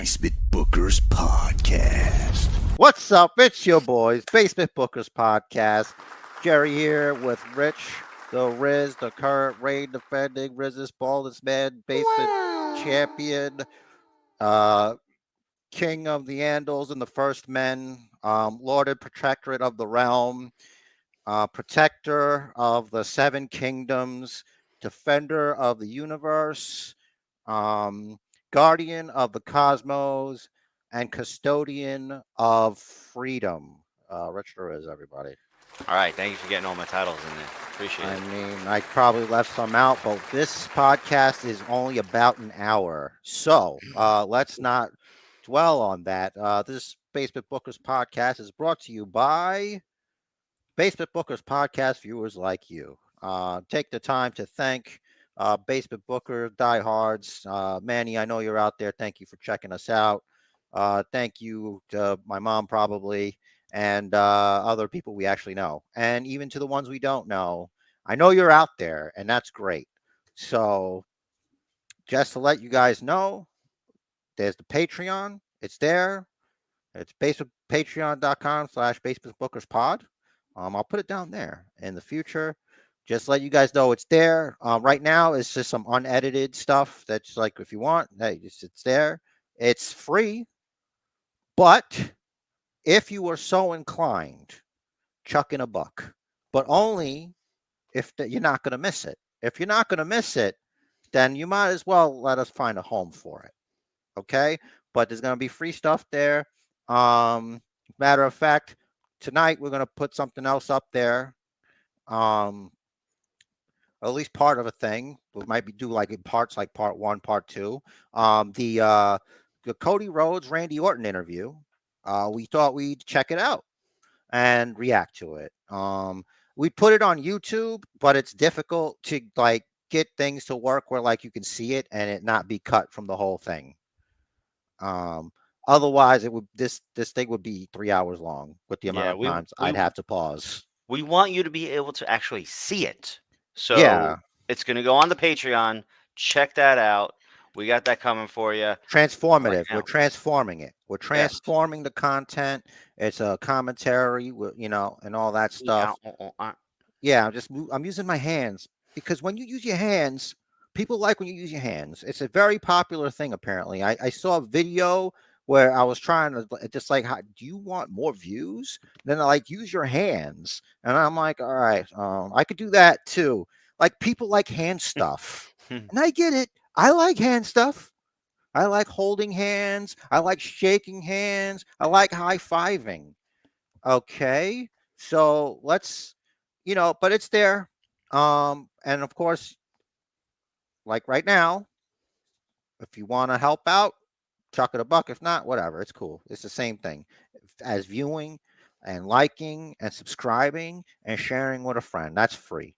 Basement Bookers Podcast. What's up? It's your boys, Basement Bookers Podcast. Jerry here with Rich, the Riz, the current reign defending Riz's baldest man, basement champion, uh, king of the Andals and the First Men, Lord and Protectorate of the Realm, protector of the Seven Kingdoms, defender of the universe, um, guardian of the cosmos, and custodian of freedom. Richard is everybody. All right, thank you for getting all my titles in there. Appreciate I it. mean, I probably left some out, but this podcast is only about an hour. So let's not dwell on that. This Basement Bookers podcast is brought to you by Basement Bookers podcast viewers like you. Take the time to thank Basement Booker diehards. Manny, I know you're out there. Thank you for checking us out. Thank you to my mom, probably, and other people we actually know, and even to the ones we don't know. I know you're out there, and that's great. So, just to let you guys know, there's the Patreon. It's there. It's patreon.com/basementbookerspod. I'll put it down there in the future. Just let you guys know it's there. Right now, it's just some unedited stuff. That's like, if you want, hey, it's there. It's free, but if you are so inclined, chuck in a buck, but only if you're not going to miss it. If you're not going to miss it, then you might as well let us find a home for it. Okay, but there's going to be free stuff there. Matter of fact, tonight we're going to put something else up there. Um, at least part of a thing. We might be do like in parts, like part one, part two. The Cody Rhodes Randy Orton interview. We thought we'd check it out and react to it. We put it on YouTube, but it's difficult to like get things to work where like you can see it and it not be cut from the whole thing. Um, Otherwise, it would this thing would be 3 hours long with the amount Yeah, of we times we I'd have to pause. we want you to be able to actually see it. Yeah, So it's going to go on the Patreon. Check that out. We got that coming for you right transformative. We're now. transforming it. We're Yes. transforming the content. It's a commentary, and all that Yeah. stuff. Yeah, I'm using my hands because when you use your hands, people like when you use your hands. It's a very popular thing apparently. I saw a video where I was trying to just like, how, do you want more views? Then I like use your hands, and I'm like, all right, I could do that too. Like people like hand stuff, and I get it. I like hand stuff. I like holding hands. I like shaking hands. I like high fiving. Okay. So let's, but it's there. And of course, like right now, if you want to help out, chuck it a buck. If not, whatever. It's cool. It's the same thing as viewing and liking and subscribing and sharing with a friend. That's free.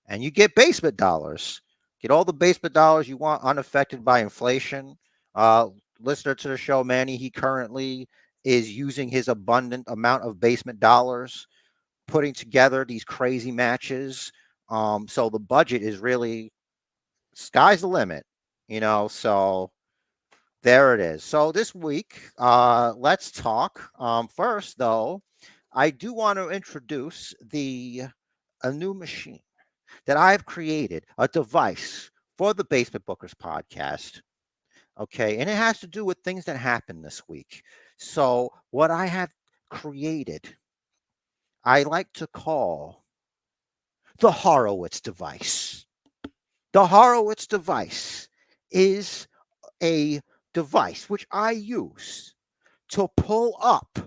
And you get basement dollars. Get all the basement dollars you want unaffected by inflation. Uh, Listener to the show, Manny, he currently is using his abundant amount of basement dollars putting together these crazy matches. So the budget is really sky's the limit, So there it is. So this week, let's talk. First, though, I do want to introduce a new machine that I've created, a device for the Basement Bookers podcast. Okay, and it has to do with things that happened this week. So what I have created, I like to call the Horrowitz device. The Horowitz device is a device which I use to pull up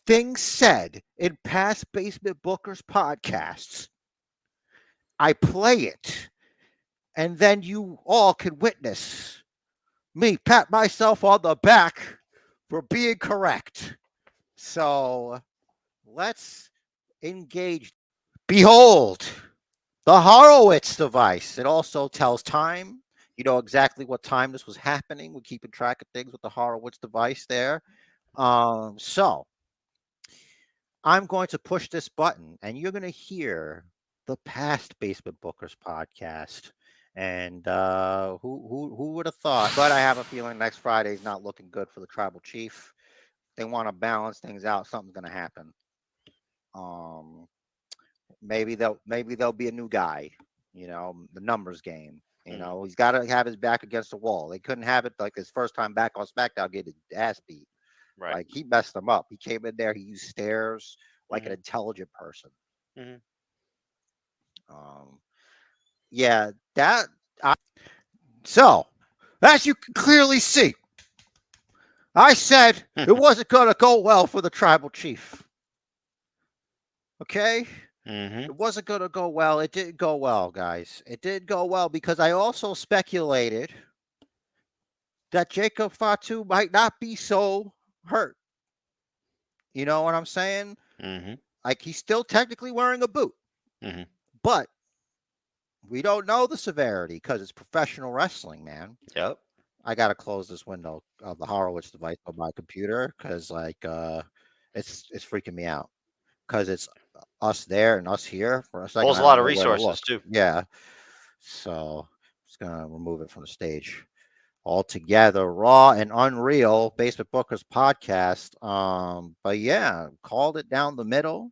things said in past Basement Bookers podcasts. I play it, and then you all can witness me pat myself on the back for being correct. So let's engage. Behold, the Horowitz device. It also tells time. You know exactly what time this was happening. We're keeping track of things with the Horowitz device there. So I'm going to push this button, and you're going to hear the past Basement Bookers podcast, And who would have thought? But I have a feeling next Friday's not looking good for the tribal chief. They want to balance things out. Something's gonna happen. Um, maybe there'll be a new guy. The numbers game. He's got to have his back against the wall. They couldn't have it like his first time back on SmackDown, get his ass beat. Right. Like he messed them up. He came in there. He used stairs like an Mhm. intelligent person. Mhm. Um, yeah, that. So, as you can clearly see, I said it wasn't going to go well for the tribal chief. Okay? Mhm. It wasn't going to go well. It didn't go well, guys. It didn't go well because I also speculated that Jacob Fatu might not be so hurt. You know what I'm saying? Mhm. Like he's still technically wearing a boot, Mhm. but we don't know the severity because it's professional wrestling, man. Yep. I gotta close this window of the Horowitz device on my computer because it's freaking me out because it's us there and us here for a second. Pulls a I lot don't of know where to resources look. too. Yeah, so just gonna remove it from the stage altogether. Raw and Unreal Basement Bookers podcast. But yeah, called it down the middle.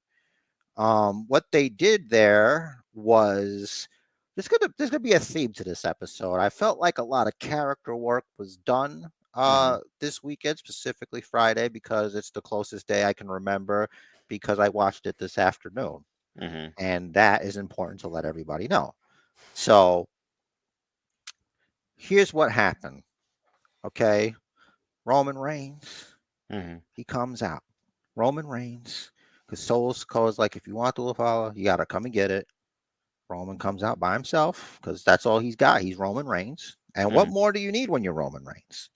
What they did there was there's gonna be a theme to this episode. I felt like a lot of character work was done Mhm. this weekend, specifically Friday, because it's the closest day I can remember because I watched it this afternoon. Mhm. And that is important to let everybody know. So here's what happened. Okay. Roman Reigns, Mhm. he comes out. Roman Reigns, because Souls Code's like, if you want the follow, you gotta come and get it. Roman comes out by himself because that's all he's got. He's Roman Reigns. And what Mhm. more do you need when you're Roman Reigns?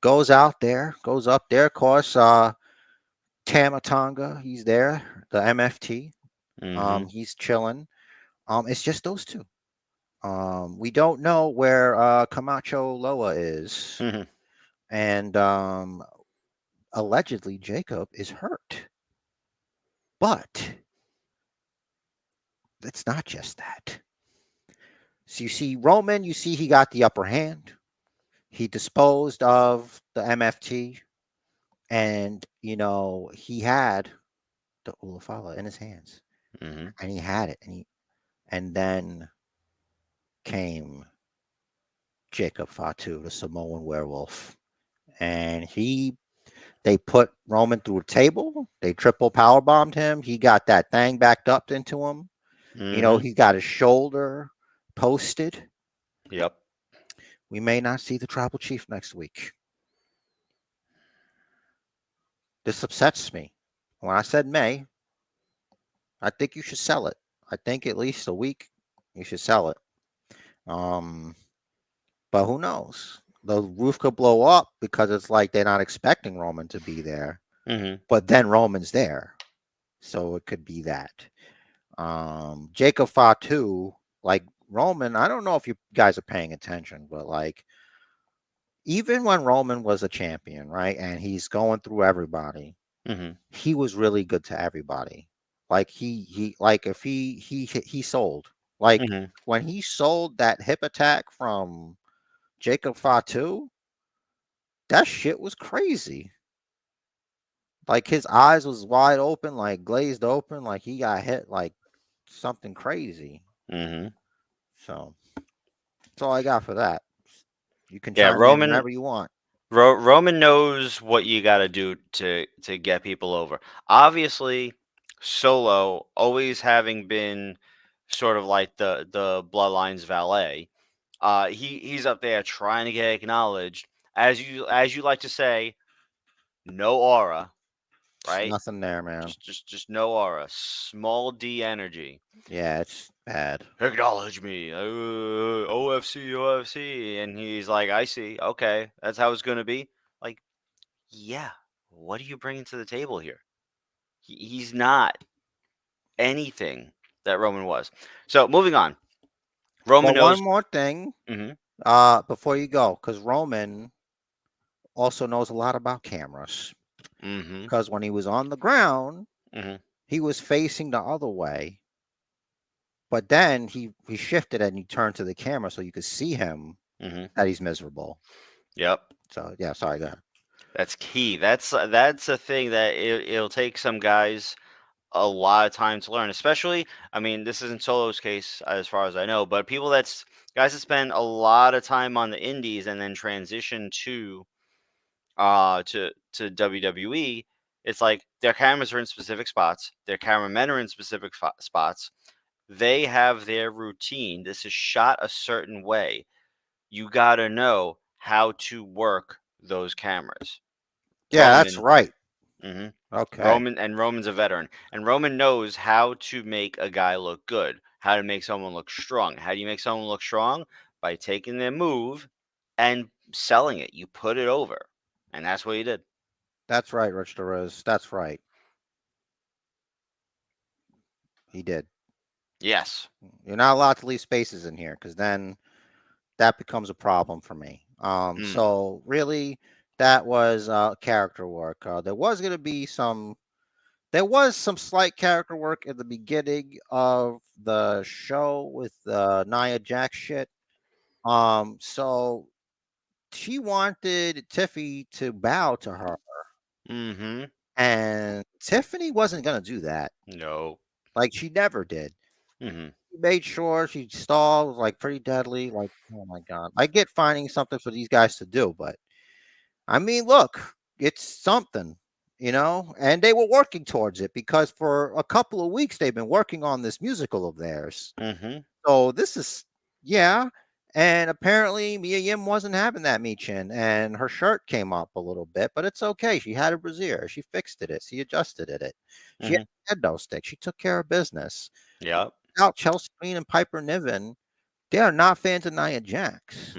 Goes out there, goes up there. Of course, Tamatonga, he's there. The MFT, Mhm. he's chilling. It's just those two. We don't know where Camacho Loa is, Mhm. and allegedly Jacob is hurt. But it's not just that. So you see Roman, you see he got the upper hand. He disposed of the MFT, and he had the Ulafala in his hands, Mhm. and he had it, and then came Jacob Fatu, the Samoan werewolf, and they put Roman through a table. They triple power bombed him. He got that thing backed up into him. Mhm. He got his shoulder posted. Yep. We may not see the tribal chief next week. This upsets me. When I said May, I think you should sell it. I think at least a week you should sell it. Um, but who knows? The roof could blow up because it's like they're not expecting Roman to be there, Mhm. but then Roman's there, so it could be that. Jacob Fatu, like Roman, I don't know if you guys are paying attention, but like even when Roman was a champion, right, and he's going through everybody, Mhm. he was really good to everybody. Like he like if he sold. Like Mhm. when he sold that hip attack from Jacob Fatu, that shit was crazy. Like his eyes was wide open, like glazed open, like he got hit like something crazy. Mhm. So that's all I got for that. You can Yeah, chime in whenever you want. Roman knows what you got to do to get people over. Obviously, Solo always having been sort of like the Bloodline's valet. He's up there trying to get acknowledged. As you like to say, no aura, It's right? nothing there, man. Just no aura. Small D energy. Yeah, it's bad. Acknowledge me, OFC, OFC, and he's like, I see. Okay, that's how it's gonna be. Like, yeah. What are you bringing to the table here? He's not anything that Roman was. So moving on. Roman But one knows. more thing, Hmm. before you go, because Roman also knows a lot about cameras. Hmm. Because when he was on the ground, Hmm. he was facing the other way, But then he shifted and he turned to the camera so you could see him that he's miserable. Yep. So yeah, sorry, go ahead. That's key. That's a thing that it'll take some guys a lot of time to learn. Especially, I mean, this isn't Solo's case as far as I know, but guys that spend a lot of time on the indies and then transition to WWE. It's like their cameras are in specific spots, their cameramen are in specific spots. They have their routine. This is shot a certain way. You got to know how to work those cameras. Yeah, that's Roman, right. hmm Okay. Roman's a veteran, and Roman knows how to make a guy look good, how to make someone look strong. How do you make someone look strong? By taking their move and selling it. You put it over, and that's what he did. That's right, Rich Torres. That's right. He did. Yes. You're not allowed to leave spaces in here because then that becomes a problem for me. So really, that was character work. There was going to be some. There was some slight character work at the beginning of the show with Nia Jax shit. So she wanted Tiffany to bow to her, Mm-hmm. and Tiffany wasn't gonna do that. No. Like she never did. Mm-hmm. She made sure she stalled, like pretty deadly. Like, oh my god, I get finding something for these guys to do, but I mean, look, it's something, and they were working towards it because for a couple of weeks they've been working on this musical of theirs. Mm-hmm. So this is, yeah. And apparently Mia Yim wasn't having that Michin, and her shirt came up a little bit, but it's okay. She had a brassiere. She fixed it. She adjusted it. She had a kendo stick. She took care of business. Yep. Out Chelsea Green and Piper Niven, they are not fans of Nia Jax,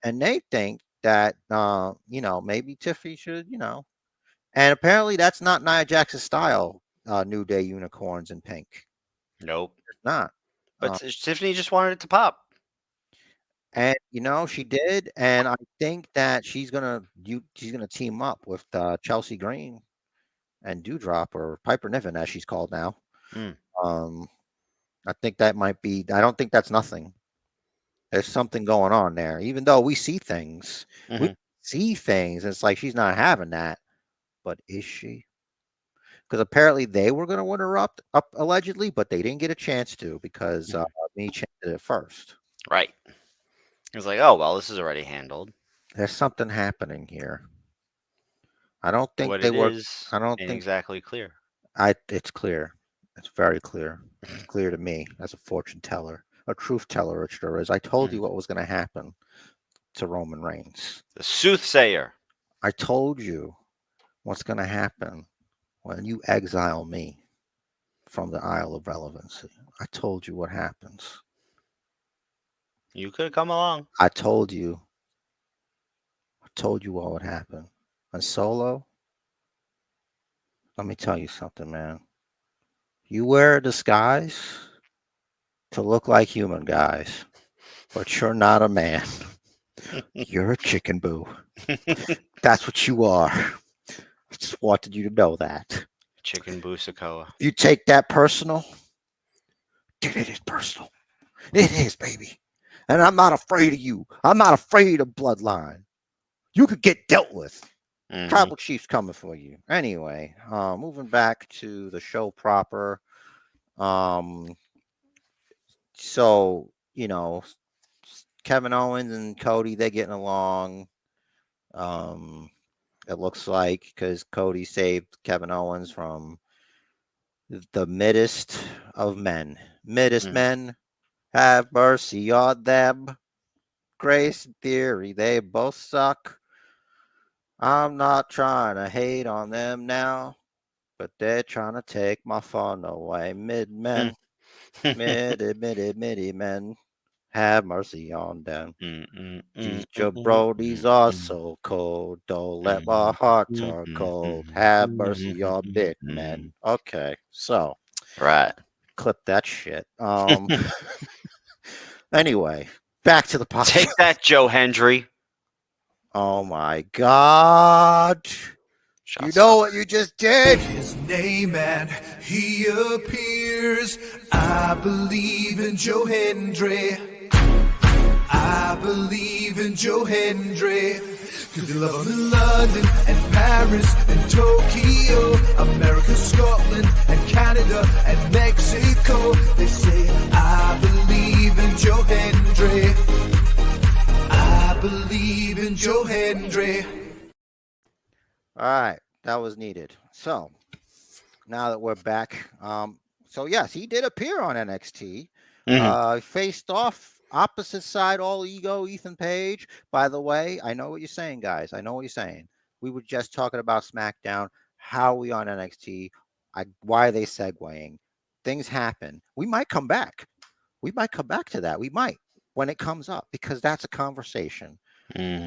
and they think that maybe Tiffany should, and apparently that's not Nia Jax's style. New Day unicorns in pink. Nope. It's not. But Tiffany just wanted it to pop. And she did, and I think that she's gonna team up with Chelsea Green and Dewdrop or Piper Niven as she's called now. I think that might be. I don't think that's nothing. There's something going on there. Even though we see things, we see things. It's like she's not having that, but is she? Because apparently they were going to win her up allegedly, but they didn't get a chance to because me did it first. Right. He was like, "Oh well, this is already handled." There's something happening here. I don't think What they it were. is I don't ain't think exactly clear. It's clear. It's very clear. It's clear to me as a fortune teller, a truth teller, which there is. I told you what was going to happen to Roman Reigns. The soothsayer. I told you what's going to happen when you exile me from the Isle of Relevancy. I told you what happens. You could have come along. I told you what would happen. And Solo, let me tell you something, man. You wear a disguise to look like human guys, but you're not a man. You're a chicken boo. That's what you are. I just wanted you to know that. Chicken boo Sokoa. If you take that personal, dude, it is personal. It is, baby. And I'm not afraid of you. I'm not afraid of Bloodline. You could get dealt with. Tribal Chief's coming for you. Anyway, moving back to the show proper. So, Kevin Owens and Cody, they're getting along. It looks like because Cody saved Kevin Owens from the middest of men. Middest men, have mercy on them. Grace and Theory, they both suck. I'm not trying to hate on them now, but they're trying to take my fun away. Mid-men, midi men, have mercy on them. These jabronis are so cold. Don't let my heart turn cold. Have mercy on big men. Okay, so Right. clip that shit. Anyway, back to the podcast. Take that, Joe Hendry. Oh my God. You know what you just did? His name and he appeared. appears. I believe in Joe Hendry. I believe in Joe Hendry. Cause they love him in London and Paris and Tokyo, America, Scotland and Canada and Mexico. They say, I believe in Joe Hendry. I believe in Joe Hendry. All right, that was needed. So now that we're back, so yes, he did appear on NXT. He faced off opposite side, all ego, Ethan Page. By the way, I know what you're saying, guys. I know what you're saying. We were just talking about SmackDown. How are we on NXT? Why are they segueing? Things happen. We might come back. We might come back to that. We might when it comes up because that's a conversation.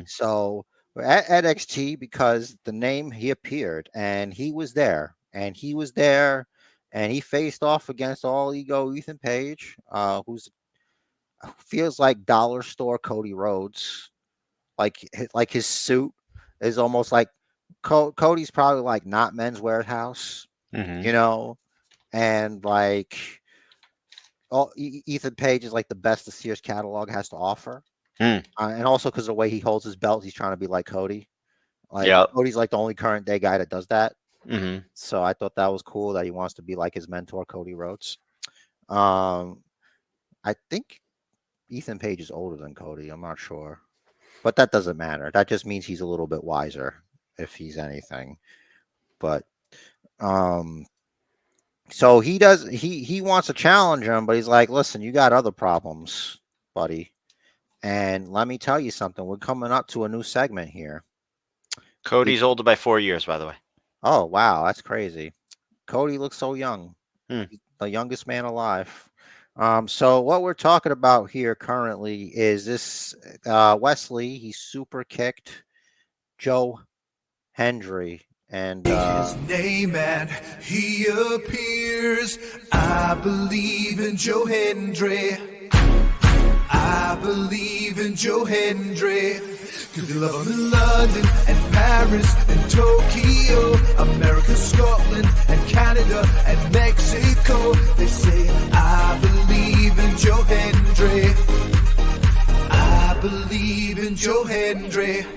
So we're at NXT because the name he appeared and he was there and he was there and he faced off against all ego Ethan Page, who's feels like dollar store Cody Rhodes, like his suit is almost like Cody's probably like not Men's Warehouse, you know, and like Ethan Page is like the best the Sears catalog has to offer. And also because the way he holds his belt, he's trying to be like Cody. Like Cody's like the only current day guy that does that. So I thought that was cool that he wants to be like his mentor, Cody Rhodes. I think Ethan Page is older than Cody. I'm not sure, but that doesn't matter. That just means he's a little bit wiser, if he's anything. But so he does. He wants to challenge him, but he's like, "Listen, you got other problems, buddy." And let me tell you something. We're coming up to a new segment here. Cody's older by 4 years, by the way. Oh, wow. That's crazy. Cody looks so young. He's the youngest man alive. So what we're talking about here currently is this Wes Lee. He super kicked Joe Hendry. And his name and he appears. I believe in Joe Hendry. I believe in Joe Hendry. Cause they love him in London and Paris and Tokyo, America, Scotland and Canada and Mexico. They say, I believe in Joe Hendry. I believe in Joe Hendry.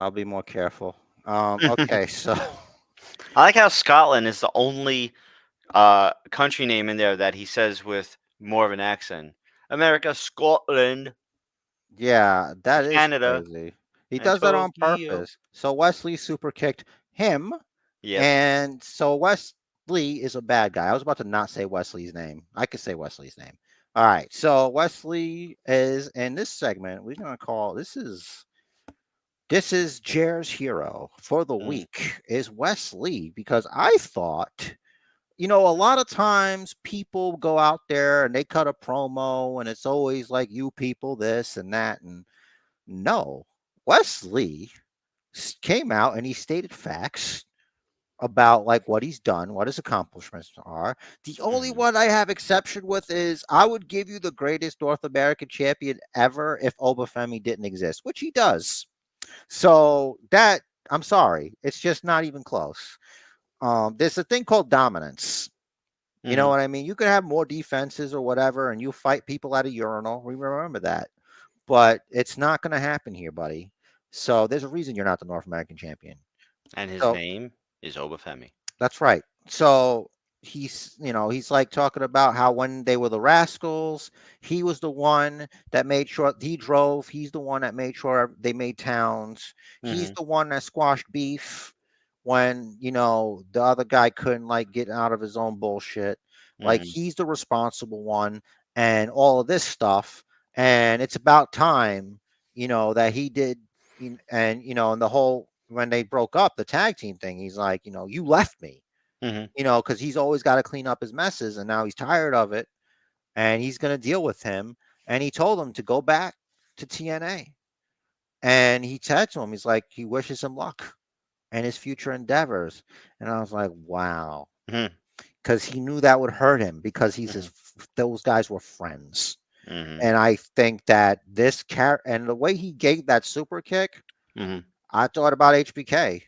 I'll be more careful. Okay, so I like how Scotland is the only country name in there that he says with more of an accent. America, Scotland. Yeah, that is Canada, crazy. He does that on purpose. So Wes Lee super kicked him. Yeah. And so Wes Lee is a bad guy. I was about to not say Wes Lee's name. I could say Wes Lee's name. All right. So Wes Lee is in this segment. We're gonna call this is Jer's hero for the week is Wes Lee, because I thought, you know, a lot of times people go out there and they cut a promo and it's always like you people this and that. And no, Wes Lee came out and he stated facts about like what he's done, what his accomplishments are. The only one I have exception with is I would give you the greatest North American champion ever if Obafemi didn't exist, which he does. So that, I'm sorry, it's just not even close. There's a thing called dominance. You know what I mean? You could have more defenses or whatever, and you fight people at a urinal. We remember that. But it's not going to happen here, buddy. So there's a reason you're not the North American champion. And his name is Obafemi. That's right. So he's, you know, he's like talking about how when they were the Rascals, he was the one that made sure he drove. He's the one that made sure they made towns. He's the one that squashed beef when, you know, the other guy couldn't like get out of his own bullshit. Like he's the responsible one and all of this stuff. And it's about time, you know, that he did. And, you know, and the whole, when they broke up the tag team thing, he's like, you know, you left me. You know, because he's always got to clean up his messes and now he's tired of it and he's going to deal with him. And he told him to go back to TNA. And he said to him, he's like, he wishes him luck and his future endeavors. And I was like, wow. Because he knew that would hurt him because he's those guys were friends. And I think that this and the way he gave that super kick, I thought about HBK.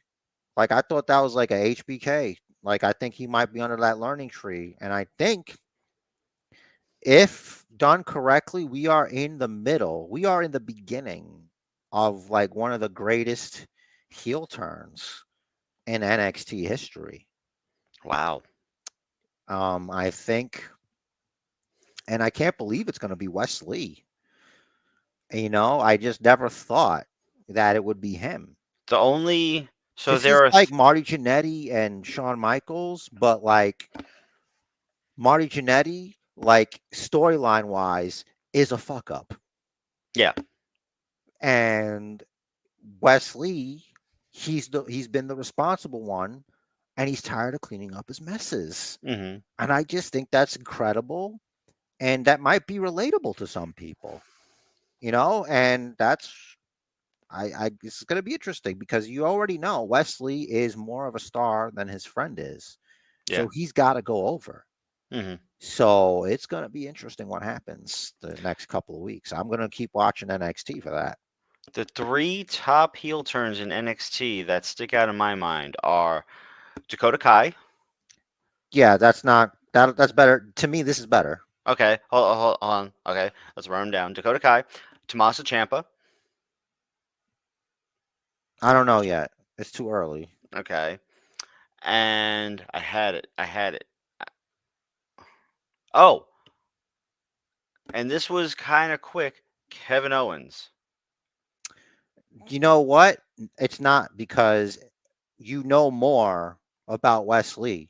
Like I thought that was like a HBK Like I think he might be under that learning tree, and I think if done correctly, we are in the middle. We are in the beginning of like one of the greatest heel turns in NXT history. Wow. I think, and I can't believe it's going to be Wes Lee. I just never thought that it would be him. The only so This there is are like Marty Jannetty and Shawn Michaels, but like Marty Jannetty, like storyline wise, is a fuck up, yeah. and Wesley, he's been the responsible one, and he's tired of cleaning up his messes, Hmm. and I just think that's incredible, and that might be relatable to some people, and that's I it's going to be interesting because you already know Wesley is more of a star than his friend is, Yeah. so he's got to go over. Hmm. So it's going to be interesting what happens the next couple of weeks. I'm going to keep watching NXT for that. The three top heel turns in NXT that stick out in my mind are Dakota Kai. Yeah, that's better to me. This is better. Okay, hold on. Okay, let's run them down. Dakota Kai, Tommaso Ciampa. I don't know yet. It's too early. Okay, and I had it. I had it. Oh, and this was kind of quick. Kevin Owens. You know what? It's not because you know more about Wesley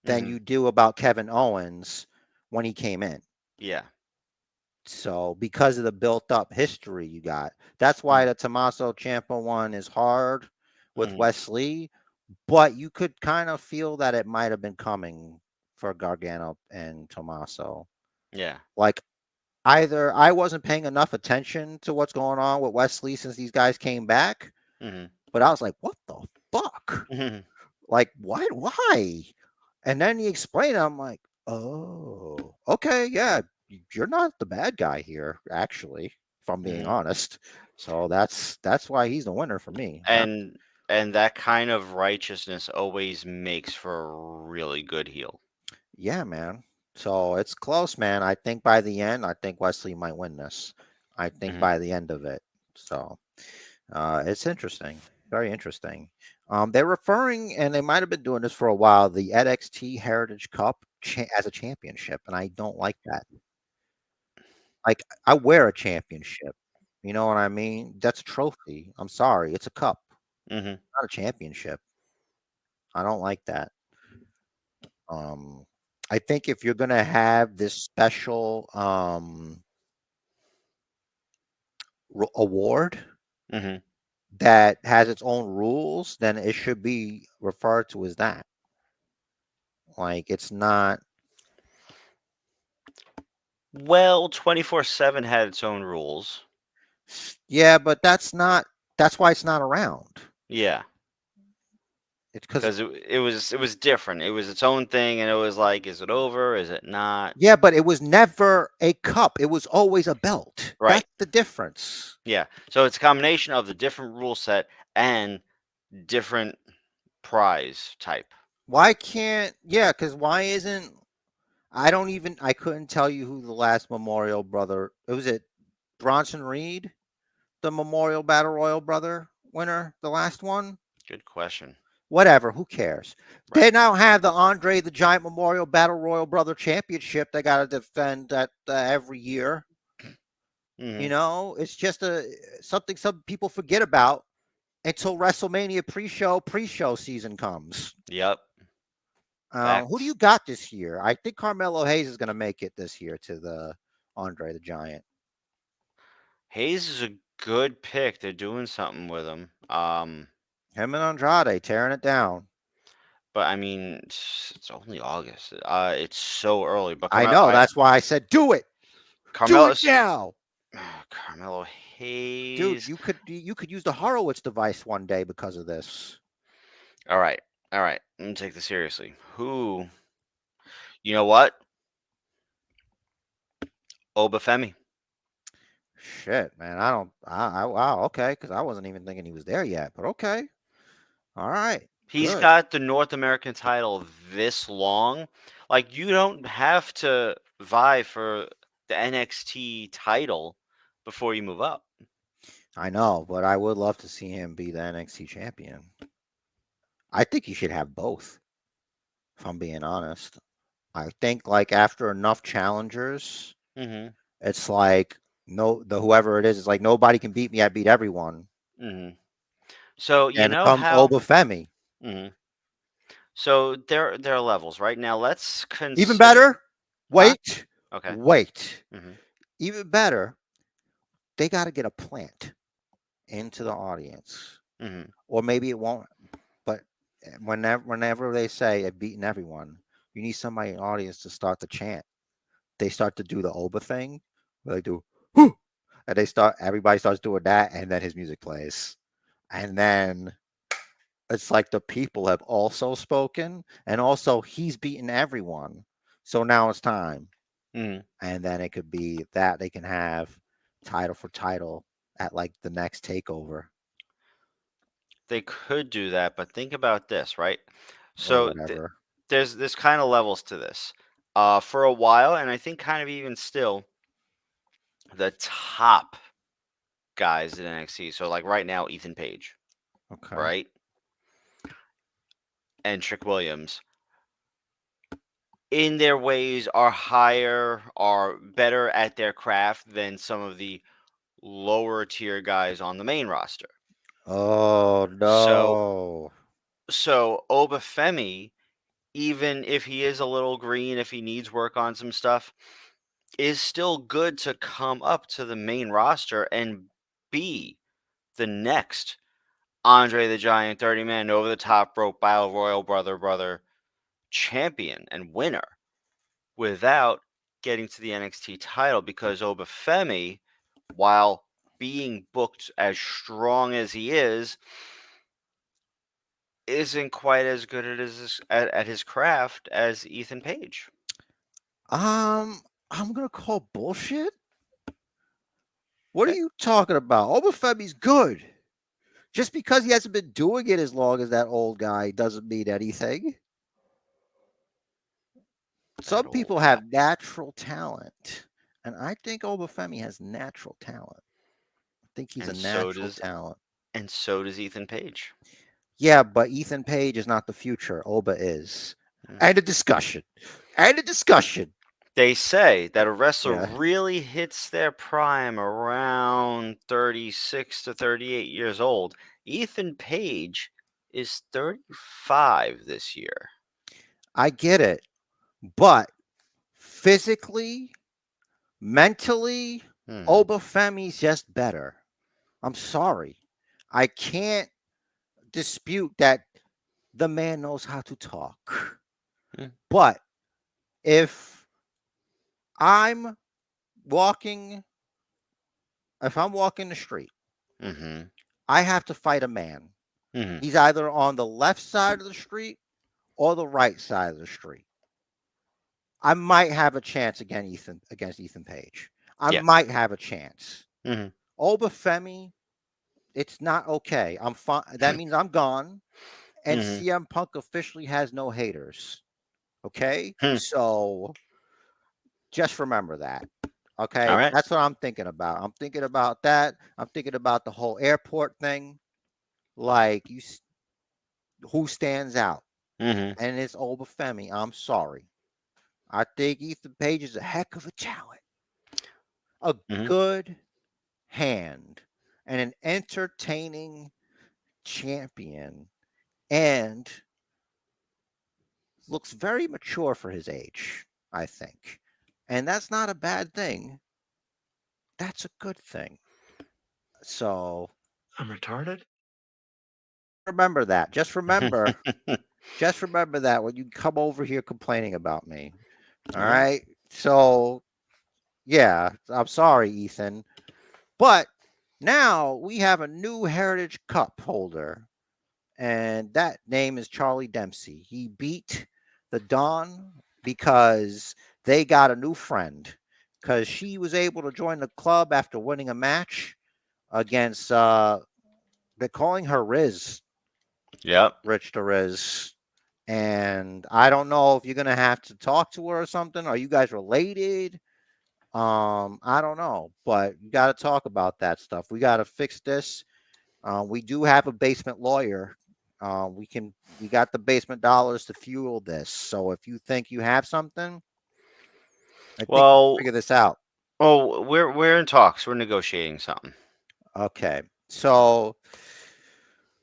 than Hmm. you do about Kevin Owens when he came in. Yeah. So because of the built up history you got, that's why the Tommaso Ciampa one is hard with Mm-hmm. Wesley, but you could kind of feel that it might have been coming for Gargano and Tommaso. Yeah. Like either I wasn't paying enough attention to what's going on with Wesley since these guys came back, Hmm. but I was like, what the fuck? Hmm. Like, why? And then he explained it, I'm like, oh, okay, yeah, you're not the bad guy here, actually, if I'm being Hmm. honest. So that's why he's the winner for me. Yeah, And and that kind of righteousness always makes for a really good heel. yeah, man. So it's close, man. I think by the end, I think Wesley might win this. I think Hmm. by the end of it. So it's interesting. Very interesting. They're referring, and they might have been doing this for a while, the NXT Heritage Cup as a championship, and I don't like that. Like, I wear a championship. You know what I mean? That's a trophy. I'm sorry, it's a cup, Hmm. not a championship. I don't like that. Um, I think if you're gonna have this special award Hmm. that has its own rules, then it should be referred to as that. Like, it's not. Well, 24/7 had its own rules. Yeah, but that's why it's not around. Yeah, It's because because it was different. It was its own thing, and it was like, is it over? Is it not? yeah, but it was never a cup. It was always a belt. Right. That's the difference. Yeah. So it's a combination of the different rule set and different prize type. Why can't yeah, because why isn't I couldn't tell you who the last Memorial brother was it Bronson Reed, the Memorial Battle Royal brother winner, the last one? Good question. Whatever, who cares? Right. They now have the Andre the Giant Memorial Battle Royal Brother Championship they got to defend that every year. Hmm. It's just a something some people forget about until WrestleMania pre-show season comes. Yep. Who do Facts. you got this year? I think Carmelo Hayes is going to make it this year to the Andre the Giant. Hayes is a good pick. They're doing something with him. Him and Andrade tearing it down. But I mean, it's only August. It's so early. But I know. That's why I said do it. Do Carmelo, it now, Carmelo dude. Hayes. You could use the Horowitz device one day because of this. All right, all right. Let me take this seriously. Who? You know what? Obafemi. Shit, man. I don't. Wow. Okay, because I wasn't even thinking he was there yet. But okay. All right. He's Good. got the North American title this long. Like, you don't have to vie for the NXT title before you move up. I know, but I would love to see him be the NXT champion. I think he should have both, if I'm being honest. I think like after enough challengers, hmm it's like no the whoever it is like nobody can beat me, I beat everyone. hmm So you And it know comes how. Obafemi. hmm So there are levels right now. Let's Even consider. better, Huh? wait, Okay. wait. hmm Even better, they gotta get a plant into the audience. hmm Or maybe it won't, but whenever they say I've beaten everyone, you need somebody in the audience to start the chant. They start to do the Oba thing, where they do whoo, and everybody starts doing that, and then his music plays. And then it's like the people have also spoken, and also he's beaten everyone. So now it's time. hmm And then it could be that they can have title for title at like the next takeover They could do that, but think about this, right? or So whatever. there's kind of levels to this. For a while, and I think kind of even still, the top guys in NXT. So like right now, Ethan Page, Okay. right, and Trick Williams, in their ways, are higher, are better at their craft than some of the lower tier guys on the main roster. Oh So no. Obafemi, even if he is a little green, if he needs work on some stuff, is still good to come up to the main roster and be the next Andre the Giant 30 man over the top rope battle royal brother champion and winner without getting to the NXT title, because Obafemi, while being booked as strong as he is, isn't quite as good at his craft as Ethan Page. Um, I'm gonna call bullshit. What are Okay. you talking about? Obafemi's good. Just because he hasn't been doing it as long as that old guy doesn't mean anything. That Some old people guy. have natural talent, and I think Obafemi has natural talent. I think he's a And so natural does talent. Ethan Page. Yeah, but Ethan Page is not the future. Oba is. Mm. And a discussion. And a discussion. They say that a wrestler Yeah. really hits their prime around 36 to 38 years old. Ethan Page is 35 this year. I get it. But physically, mentally, hmm Obafemi's just better. I'm sorry. I can't dispute that the man knows how to talk. But if I'm walking, if I'm walking the street, hmm I have to fight a man. hmm He's either on the left side of the street or the right side of the street. I might have a chance against Ethan Page. I Yeah. might have a chance. hmm Obafemi, it's not okay. I'm fine. That means I'm gone. And hmm CM Punk officially has no haters. Okay? Hmm. So just remember that. All Okay? right. That's what I'm thinking about. I'm thinking about that. I'm thinking about the whole airport thing. Like who stands out? hmm And it's Obafemi. I'm sorry. I think Ethan Page is a heck of a talent. A hmm good hand and an entertaining champion and looks very mature for his age, I think. And that's not a bad thing. That's a good thing. So I'm retarded? remember that. Just remember that when you come over here complaining about me. All All right. right. So, yeah, I'm sorry, Ethan. But now we have a new Heritage Cup holder, and that name is Charlie Dempsey. He beat the Dawn because they got a new friend because she was able to join the club after winning a match against they're calling her Riz. Yep. Rich there is. And I don't know if you're gonna have to talk to her or something. Are you guys related? I don't know, but you got to talk about that stuff. We got to fix this. We do have a basement lawyer. We got the basement dollars to fuel this. So if you think you have something, I think we can Well, figure this out. we're in talks. We're negotiating something. Okay. So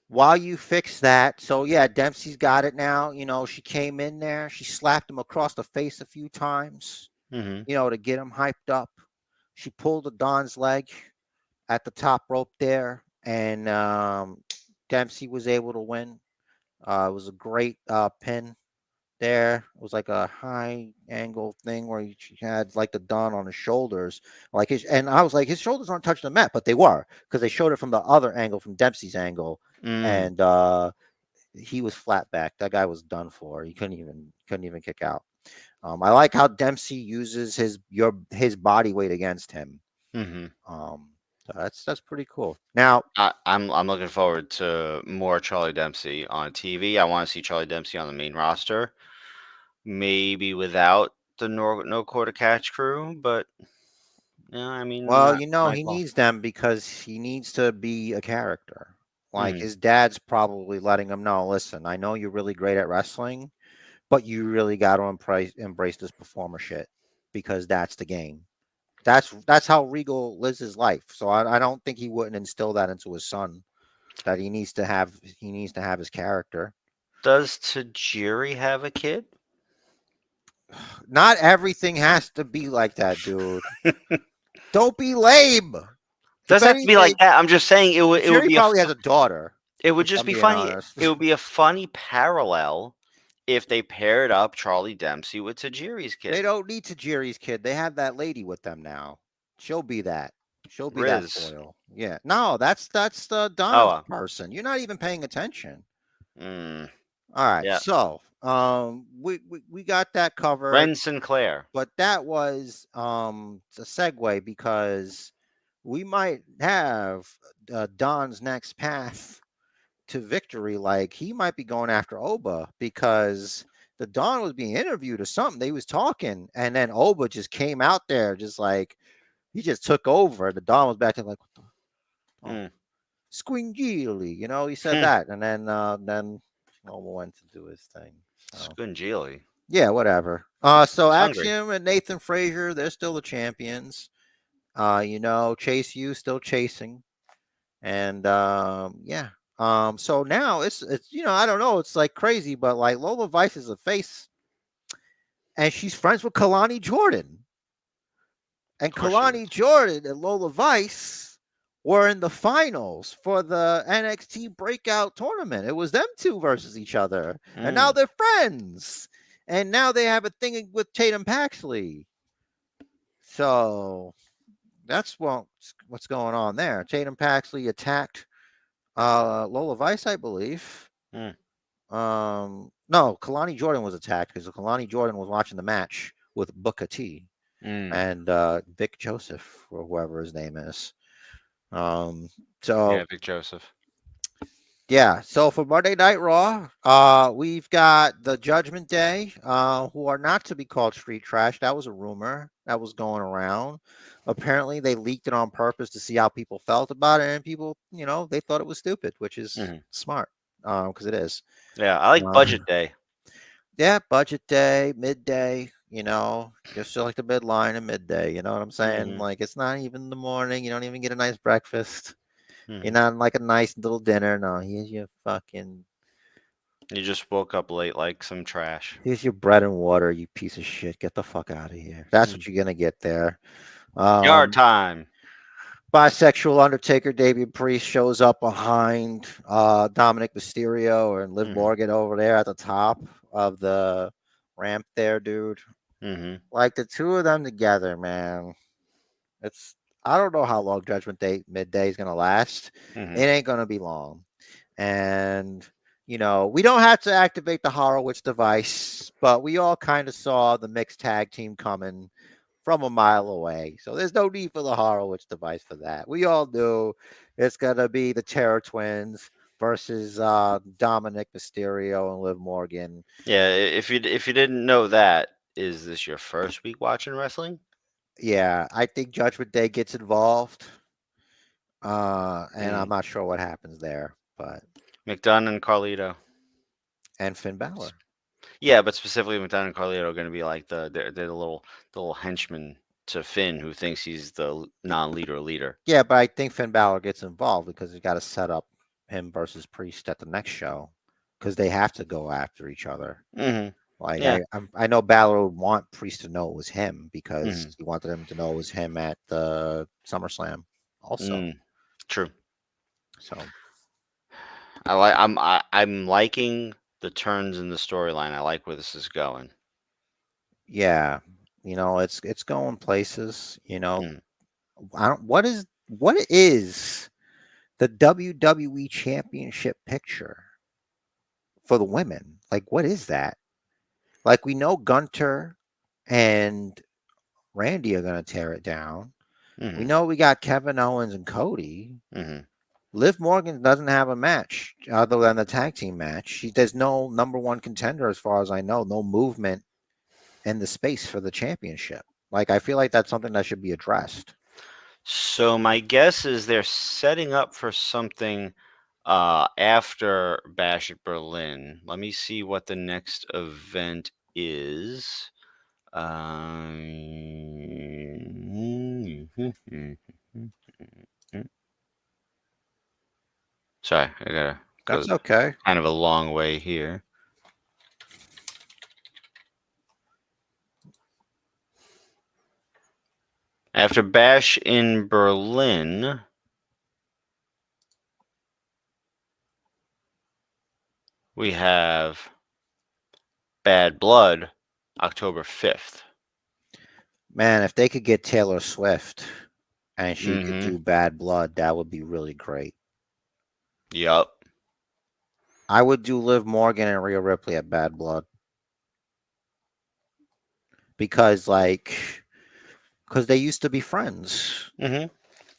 while you fix that, so yeah, Dempsey's got it now. She came in there, she slapped him across the face a few times, Hmm. to get him hyped up. She pulled the Don's leg at the top rope there, and Dempsey was able to win. It was a great pin there. It was like a high angle thing where he had like the Don on his shoulders, and I was like, his shoulders aren't touching the mat, but they were because they showed it from the other angle, from Dempsey's angle, Mm. and he was flat back. That guy was done for. He couldn't even kick out. I like how Dempsey uses his body weight against him. Hmm. Um, so that's pretty cool. Now, I'm looking forward to more Charlie Dempsey on TV. I want to see Charlie Dempsey on the main roster, maybe without the no quarter catch crew, but yeah, I mean, well, might as he well. needs them because he needs to be a character. Like Hmm. his dad's probably letting him know, listen, I know you're really great at wrestling, but you really got to embrace this performer shit because that's the game. That's how Regal lives his life. So I don't think he wouldn't instill that into his son that he needs to have his character. Does Tajiri have a kid? Not everything has to be like that, dude. Don't be lame. If Doesn't have to be like anything, that. I'm just saying it would Jerry be a probably has a daughter. it would If just I'm be being funny. honest. It would be a funny parallel if they paired up Charlie Dempsey with Tajiri's They kid, don't need Tajiri's kid. They have that lady with them now. She'll be that. She'll be that Riz. foil. Yeah. No, that's the Oh, Don's person. You're not even paying attention. mm, All right. yeah. So we got that covered, Ren Sinclair. but that was a segue because we might have Don's next path to victory. Like he might be going after Oba because the Don was being interviewed or something. They was talking, and then Oba just came out there, just like he just took over. The Don was back there like, what the, oh, Mm. squingily, he said Hmm. that, and then Oba went to do his thing. So Squinjili. yeah, whatever. So He's hungry. Axiom and Nathan Frazier, they're still the champions. Chase U still chasing. And yeah. So now it's I don't know, it's like crazy, but like Lola Vice is a face and she's friends with Kalani Jordan. And Of course she Kalani is. Jordan and Lola Vice were in the finals for the NXT breakout tournament. It was them two versus each other. And now Mm. they're friends. And now they have a thing with Tatum Paxley. So that's what's going on there. Tatum Paxley attacked Lola Vice, I believe. Mm. No, Kalani Jordan was attacked because Kalani Jordan was watching the match with Booker T Mm. and Vic Joseph or whoever his name is. Um, so Yeah, Vic Joseph. yeah, so for Monday Night Raw, we've got the Judgment Day, who are not to be called Street Trash. That was a rumor that was going around. Apparently, they leaked it on purpose to see how people felt about it, and people, they thought it was stupid, which is Hmm. smart, because it is. Yeah, I like Uh, Budget Day. yeah, budget day, midday, just like the midline and midday. You know what I'm saying? Hmm. Like it's not even the morning. You don't even get a nice breakfast. You're Hmm. not like a nice little dinner. No, You just woke up late like some trash. here's your bread and water. You piece of shit. Get the fuck out of here. That's Mm. what you're gonna get there. Yard Um, time. bisexual Undertaker David Priest shows up behind Dominic Mysterio and Liv Hmm. Morgan over there at the top of the ramp there, dude. Hmm. Like the two of them together, man. It's I don't know how long Judgment Day midday is gonna last. Hmm. It ain't gonna be long. And we don't have to activate the Horrowitz device, but we all kind of saw the mixed tag team coming from a mile away. So there's no need for the Horrowitz device for that. We all knew it's gonna be the Terror Twins versus Dominic Mysterio and Liv Morgan. Yeah, if you didn't know that, is this your first week watching wrestling? Yeah, I think Judgment Day gets involved. And I'm Mm. not sure what happens there, but McDonough and Carlito. and Finn Balor. Yeah, but specifically McDonough and Carlito are going to be like they're the little henchmen to Finn, who thinks he's the non-leader leader. Yeah, but I think Finn Balor gets involved because he's got to set up him versus Priest at the next show because they have to go after each other. Hmm. Like Yeah. I know Balor would want Priest to know it was him because Hmm. he wanted him to know it was him at the SummerSlam also. True. So I'm liking the turns in the storyline. I like where this is going. yeah, it's going places. Mm. I don't. What is the WWE Championship picture for the women? Like, what is that? Like, we know Gunter and Randy are going to tear it down. We Hmm. know we got Kevin Owens and Cody. Hmm. Liv Morgan doesn't have a match other than the tag team match. There's no number one contender as far as I know. No movement in the space for the championship. Like, I feel like that's something that should be addressed. So my guess is they're setting up for something after Bash at Berlin. Let me see what the next event is. Sorry, I gotta go That's okay. kind of a long way here. After Bash in Berlin, we have Bad Blood, October 5th. Man, if they could get Taylor Swift and she could Mm-hmm. do Bad Blood, that would be really great. Yup. I would do Liv Morgan and Rhea Ripley at Bad Blood because, because they used to be friends. Mm-hmm.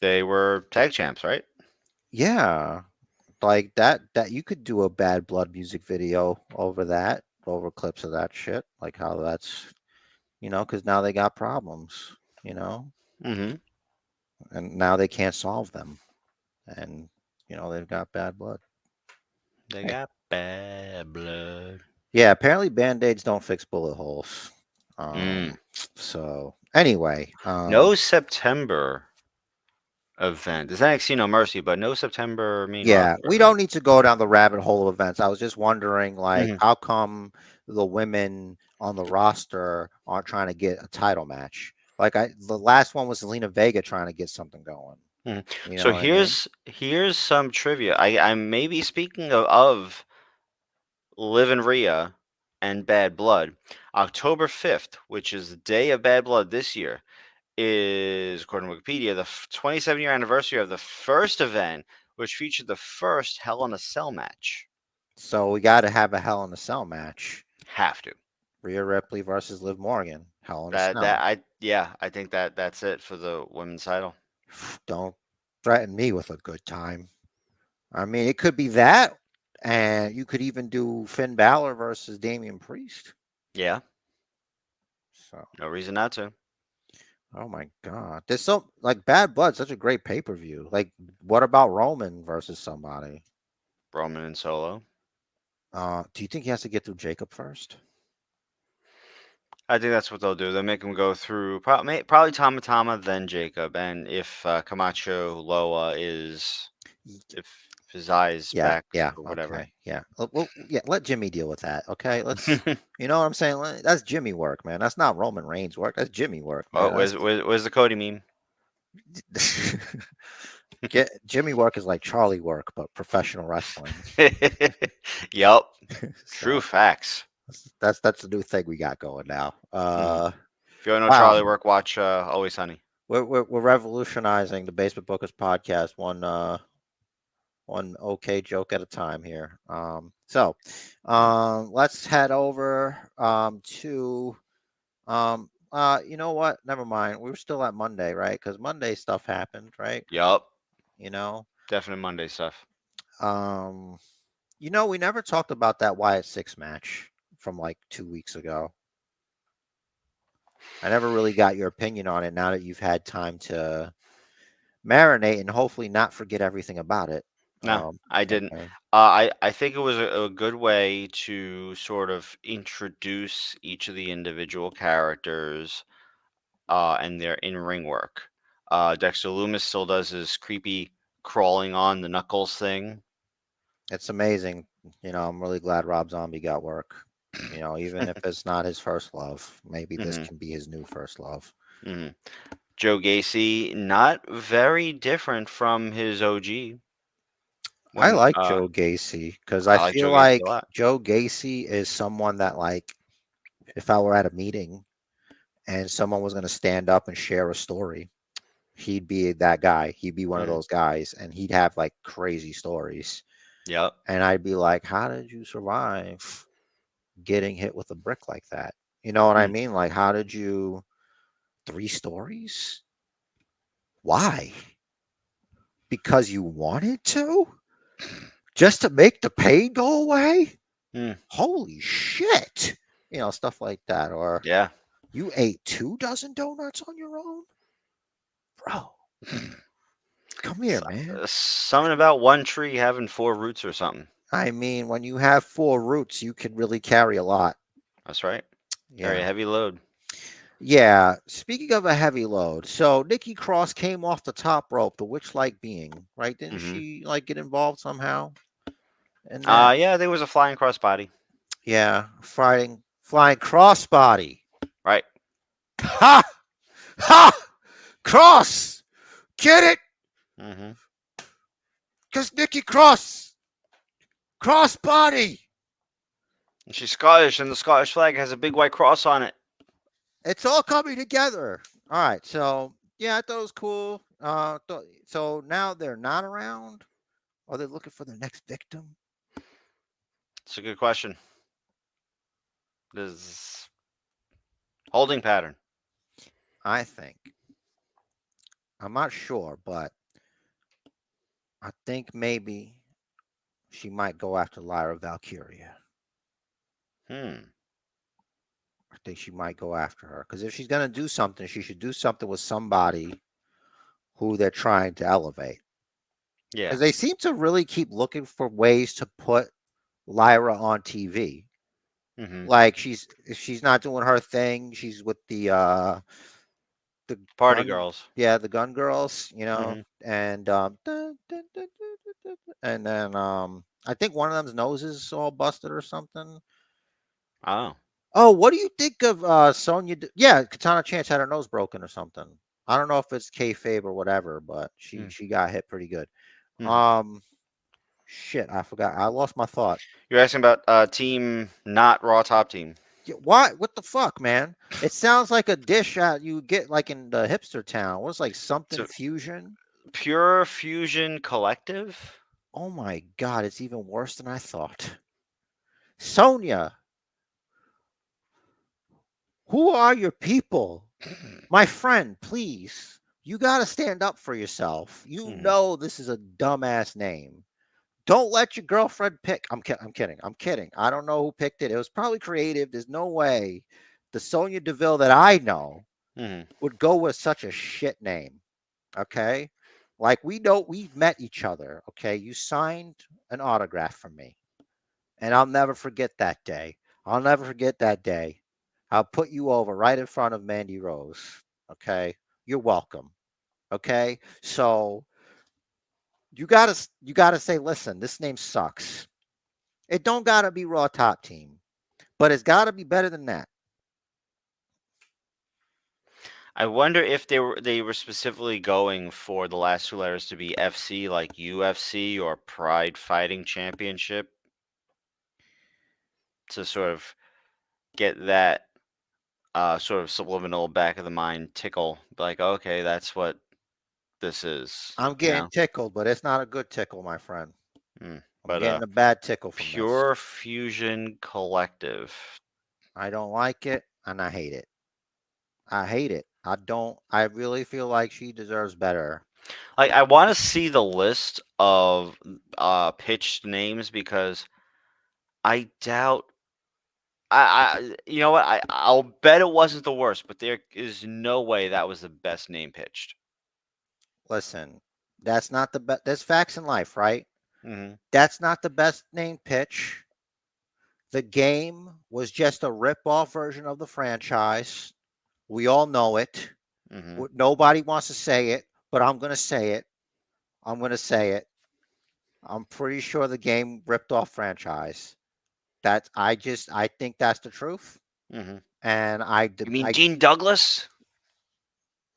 They were tag champs, right? Yeah, like that you could do a Bad Blood music video over that, over clips of that shit, like how that's, because now they got problems, you know, Mm-hmm. and now they can't solve them, and they've got bad blood. They Hey, got bad blood. yeah, apparently band-aids don't fix bullet holes. Mm. So anyway, No September event. There's NXT No Mercy, but no September main yeah, roster we event. don't need to go down the rabbit hole of events. I was just wondering, like, Hmm. how come the women on the roster aren't trying to get a title match? Like, the last one was Selena Vega trying to get something going. Hmm. You know So what I mean? here's some trivia. I'm maybe speaking of Liv and Rhea and Bad Blood. October 5th, which is the day of Bad Blood this year, is, according to Wikipedia, the 27-year anniversary of the first event, which featured the first Hell in a Cell match. So we got to have a Hell in a Cell match. Have to. Rhea Ripley versus Liv Morgan. Hell in a That Cell. I think that's it for the women's title. Don't threaten me with a good time. I mean, it could be that, and you could even do Finn Balor versus Damian Priest. Yeah, So, no reason not to. oh my God, there's so like Bad Blood, such a great pay per view. Like, what about Roman versus somebody? Roman and Solo. Do you think he has to get through Jacob first? I think that's what they'll do. They'll make him go through probably Tama, then Jacob, and if Camacho Loa is if his eyes Yeah, back yeah, or whatever. okay, yeah. Well, yeah. Let Jimmy deal with that. Okay, You know what I'm saying? That's Jimmy work, man. That's not Roman Reigns work. That's Jimmy work, Oh, man. where's the Cody meme? Get Jimmy work is like Charlie work, but professional wrestling. Yup, true So facts. that's the new thing we got going now. Mhm. If you want to know Wow, Charlie work, watch Always Sunny. we're revolutionizing the Basement Bookers podcast one okay joke at a time here. Let's head over to you know what? Never mind. We were still at Monday, right? Because Monday stuff happened, right? Yup, You know, definite Monday stuff. Um, we never talked about that Wyatt Six match from like 2 weeks ago. I never really got your opinion on it now that you've had time to marinate and hopefully not forget everything about it. No, I didn't. Okay. I think it was a good way to sort of introduce each of the individual characters and their in-ring work. Dexter Loomis still does his creepy crawling on the knuckles thing. It's amazing. I'm really glad Rob Zombie got work. Even if it's not his first love, maybe this hmm can be his new first love. hmm Joe Gacy, not very different from his OG. I When like Joe Gacy because I I like feel Joe Gacy a like lot. Joe Gacy is someone that, like, if I were at a meeting and someone was going to stand up and share a story, he'd be that guy. He'd be one of Mhm. those guys, and he'd have like crazy stories. Yep. And I'd be like, how did you survive getting hit with a brick like that? You know what I Mm. mean? Like, how did you, 3 stories? Why? Because you wanted to? Just to make the pain go away? Mm. Holy shit. Stuff like that. Or Yeah. you ate 2 dozen donuts on your own? Bro, come here, S- man. Something about one tree having four roots or something. I mean, when you have 4 roots, you can really carry a lot. That's right. Carry Yeah. a heavy load. Yeah. Speaking of a heavy load, so Nikki Cross came off the top rope, the witch-like being, right? Didn't hmm she like get involved somehow in that? Yeah, there was a flying crossbody. Yeah, flying crossbody. Right. Ha! Ha! Cross! Get it? hmm Cause Nikki crossbody. And she's Scottish, and the Scottish flag has a big white cross on it. It's all coming together. All right, so yeah, I thought it was cool. So now they're not around. Are they looking for their next victim? It's a good question. This holding pattern. I think. I'm not sure, but I think maybe she might go after Lyra Valkyria. Hmm. I think she might go after her because if she's gonna do something, she should do something with somebody who they're trying to elevate. Yeah. Because they seem to really keep looking for ways to put Lyra on TV. hmm Like if she's not doing her thing, she's with the Party gun, girls. yeah, the gun girls, hmm and and then I think one of them's nose is all busted or something. Oh. Oh, what do you think of Sonya? Yeah, Katana Chance had her nose broken or something. I don't know if it's kayfabe or whatever, but she got hit pretty good. hmm Um, shit, I forgot. I lost my thought. You're asking about team, not Raw top team. Yeah, why? What the fuck, man? It sounds like a dish out you get like in the hipster town. What's like something So fusion? Pure Fusion Collective. Oh my god, it's even worse than I thought. Sonia, who are your people? My friend, please. You got to stand up for yourself. You hmm know this is a dumbass name. Don't let your girlfriend pick. I'm kidding. I'm kidding. I don't know who picked it. It was probably creative. There's no way the Sonia Deville that I know hmm would go with such a shit name. Okay? Like we know we've met each other. Okay? You signed an autograph from me. And I'll never forget that day. I'll never forget that day. I'll put you over right in front of Mandy Rose. Okay? You're welcome. Okay? So you gotta say, listen, this name sucks. It don't gotta be Raw Top Team, but it's gotta be better than that. I wonder if they were specifically going for the last two letters to be FC, like UFC or Pride Fighting Championship, to sort of get that sort of subliminal back of the mind tickle. Like, okay, that's what this is. I'm You getting know. tickled, but it's not a good tickle, my friend. I'm But getting a bad tickle from this. Pure Fusion Collective. I don't like it and I hate it. I hate it. I don't. I really feel like she deserves better. Like, I want to see the list of pitched names because I doubt. You know what? I'll bet it wasn't the worst, but there is no way that was the best name pitched. Listen, that's not the best. There's facts in life, right? Hmm. That's not the best name pitch. The game was just a rip-off version of the franchise. We all know it. Hmm. Nobody wants to say it, but I'm going to say it. I'm going to say it. I'm pretty sure the game ripped off franchise. I think that's the truth. Hmm. And You mean I Dean Douglas?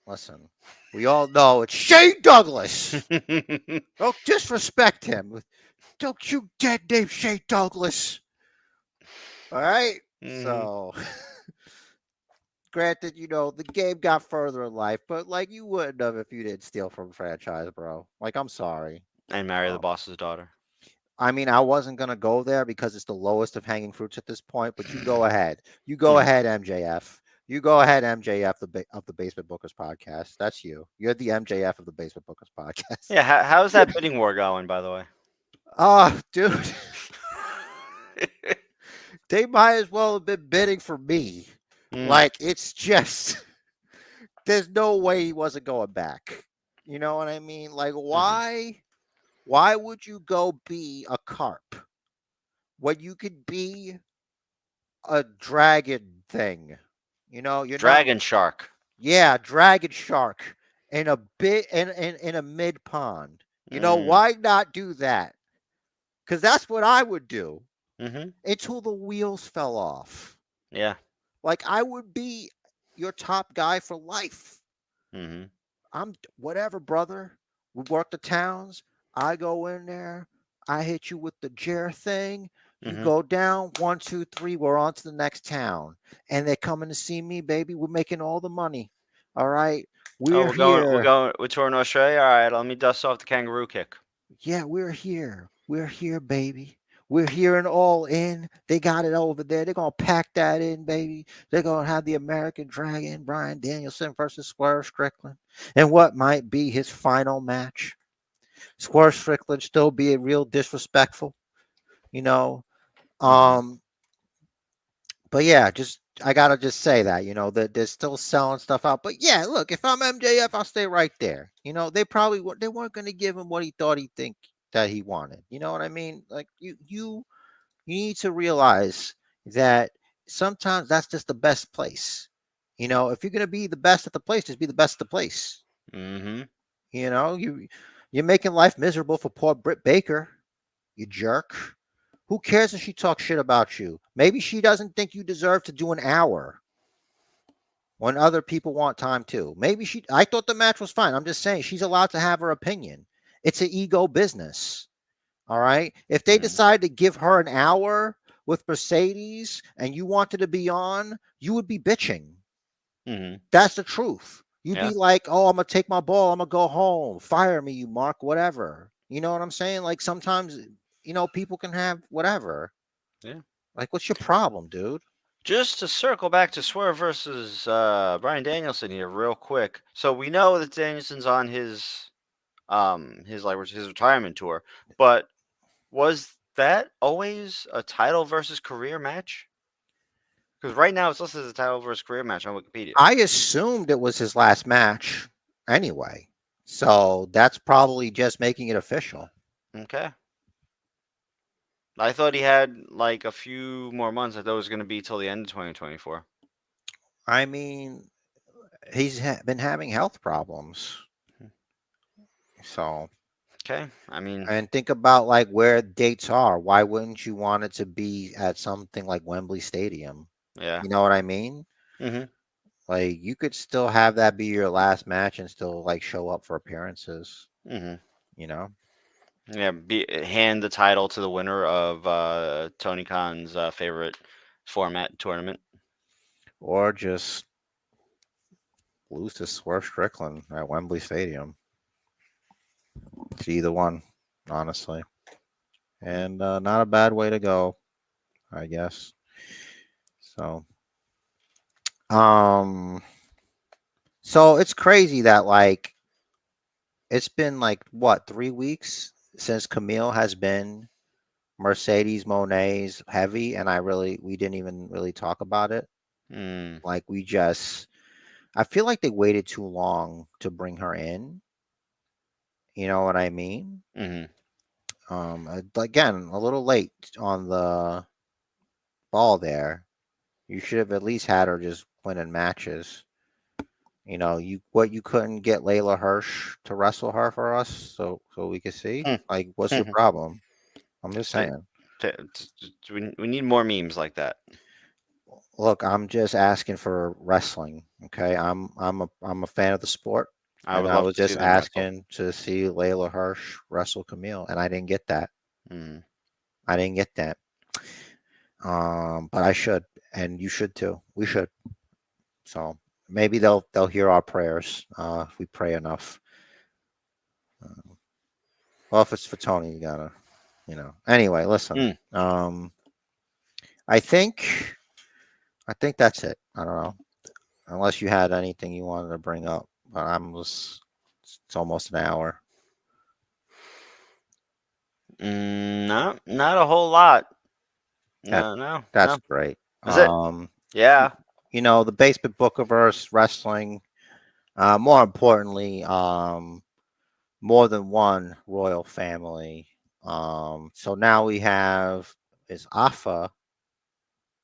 listen. We all know it's Shane Douglas. Don't disrespect him. Don't you dead name Shane Douglas. All right. Hmm. So, granted, the game got further in life, but like you wouldn't have if you didn't steal from a franchise, bro. Like, I'm sorry. And marry the So, boss's daughter. I mean, I wasn't gonna go there because it's the lowest of hanging fruits at this point. But you go ahead. You go Mhm. ahead, MJF. You go ahead, MJF of the Basement Bookers podcast. That's you. You're the MJF of the Basement Bookers podcast. Yeah, how's that bidding war going, by the way? Oh, dude, they might as well have been bidding for me. Mm, Like, it's just there's no way he wasn't going back. You know what I mean? Like, mhm. why would you go be a carp when you could be a dragon thing? You're not. Dragon Shark. Yeah, dragon shark in a bit in a mid pond. Mm, Why not do that? Because that's what I would do mm-hmm. until the wheels fell off. Yeah. Like, I would be your top guy for life. Mm-hmm. I'm whatever, brother. We work the towns. I go in there. I hit you with the Jer thing. You Mm-hmm. go down 1, 2, 3. We're on to the next town, and they're coming to see me, baby. We're making all the money. All right, Oh, we're here. we're touring Australia. All right, let me dust off the kangaroo kick. Yeah, we're here. We're here, baby. We're here and all in. They got it over there. They're gonna pack that in, baby. They're gonna have the American Dragon, Bryan Danielson versus Swerve Strickland, and what might be his final match. Swerve Strickland still being real disrespectful, you know. Mm-hmm. Um, but yeah, just I gotta just say that, that they're still selling stuff out. But yeah, look, if I'm MJF, I'll stay right there. They weren't gonna give him what he thought he think that he wanted. You know what I mean? Like you need to realize that sometimes that's just the best place. If you're gonna be the best at the place, just be the best at the place. Mm-hmm. You're making life miserable for poor Britt Baker, you jerk. Who cares if she talks shit about you? Maybe she doesn't think you deserve to do an hour when other people want time too. I thought the match was fine. I'm just saying she's allowed to have her opinion. It's an ego business. All right. If they Mm-hmm. decide to give her an hour with Mercedes and you wanted to be on, you would be bitching. Mm-hmm. That's the truth. You'd Yeah. be like, oh, I'm going to take my ball. I'm going to go home. Fire me, you Mark, whatever. You know what I'm saying? Like sometimes, people can have whatever. Yeah. Like, what's your problem, dude? Just to circle back to Swerve versus Bryan Danielson here, real quick. So we know that Danielson's on his retirement tour, but was that always a title versus career match? Because right now it's listed as a title versus career match on Wikipedia. I assumed it was his last match anyway. So that's probably just making it official. Okay. I thought he had like a few more months. I thought it was going to be till the end of 2024. I mean, he's been having health problems. So, Okay. I mean, and think about like where dates are. Why wouldn't you want it to be at something like Wembley Stadium? yeah. You know what I mean? Hmm. Like you could still have that be your last match and still like show up for appearances, Hmm. you know? Yeah. Hand the title to the winner of Tony Khan's favorite format tournament. Or just lose to Swerve Strickland at Wembley Stadium. It's either one, honestly. And not a bad way to go, I guess. So, um, so it's crazy that like it's been like what 3 weeks since Camille has been Mercedes Monet's heavy, and we didn't even really talk about it. Mm, Like we just, I feel like they waited too long to bring her in. You know what I mean? hmm Again, a little late on the ball there. You should have at least had her just winning matches. You couldn't get Layla Hirsch to wrestle her for us, so we could see. Like, what's your problem? I'm just saying. we need more memes like that. Look, I'm just asking for wrestling. Okay, I'm a fan of the sport, I and would I love was to see just them wrestle. asking to see Layla Hirsch wrestle Camille, and I didn't get that. Mm. I didn't get that. But I should, and you should too. We should. So maybe they'll hear our prayers if we pray enough. Uh, well, if it's for Tony, you gotta, Anyway, listen. Mm. I think I think that's it. I don't know unless you had anything you wanted to bring up. But it's almost an hour. No, not a whole lot. That No, no, that's no. great. That's it. Y- Yeah. the Basement Bookerverse wrestling. More importantly, more than one royal family. So now we have is Afa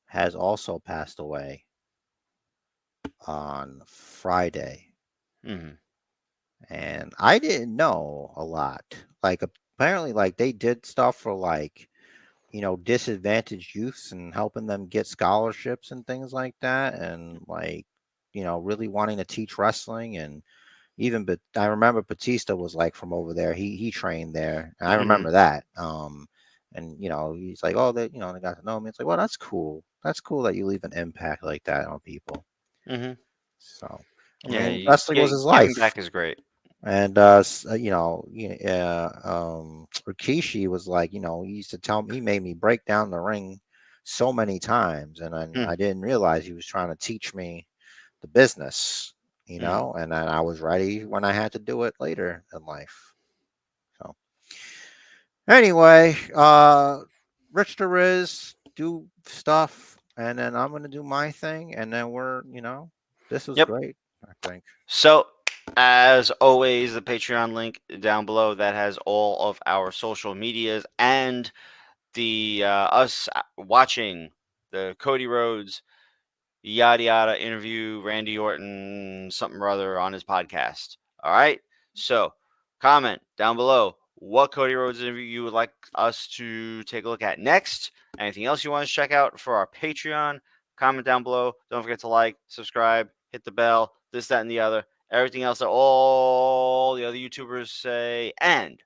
has also passed away on Friday, hmm and I didn't know a lot. Like apparently, like they did stuff for like disadvantaged youths and helping them get scholarships and things like that, and like really wanting to teach wrestling and even but I remember Batista was like from over there. He trained there. And I hmm remember that. And he's like, oh, they got to know me. It's like, well, that's cool. That's cool that you leave an impact like that on people. hmm So, I Yeah, mean, wrestling was his giving life. back is great. And Rikishi was like, he used to tell me, he made me break down the ring so many times, and Mm, I didn't realize he was trying to teach me the business, mm. and then I was ready when I had to do it later in life. So anyway, Rich the Riz do stuff, and then I'm gonna do my thing, and then this was Yep. great. I think. So, as always, the Patreon link down below that has all of our social medias and the us watching the Cody Rhodes yada yada interview Randy Orton something or other on his podcast. All right. So comment down below what Cody Rhodes interview you would like us to take a look at next. Anything else you want to check out for our Patreon? Comment down below. Don't forget to like, subscribe, hit the bell, this, that, and the other. Everything else that all the other YouTubers say. And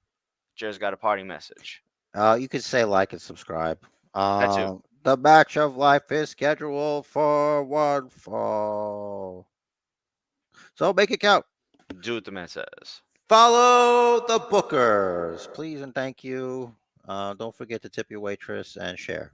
just got a parting message. You could say like and subscribe. That too. The match of life is scheduled for one fall, so make it count. Do what the man says. Follow the bookers, please and thank you. Don't forget to tip your waitress and share.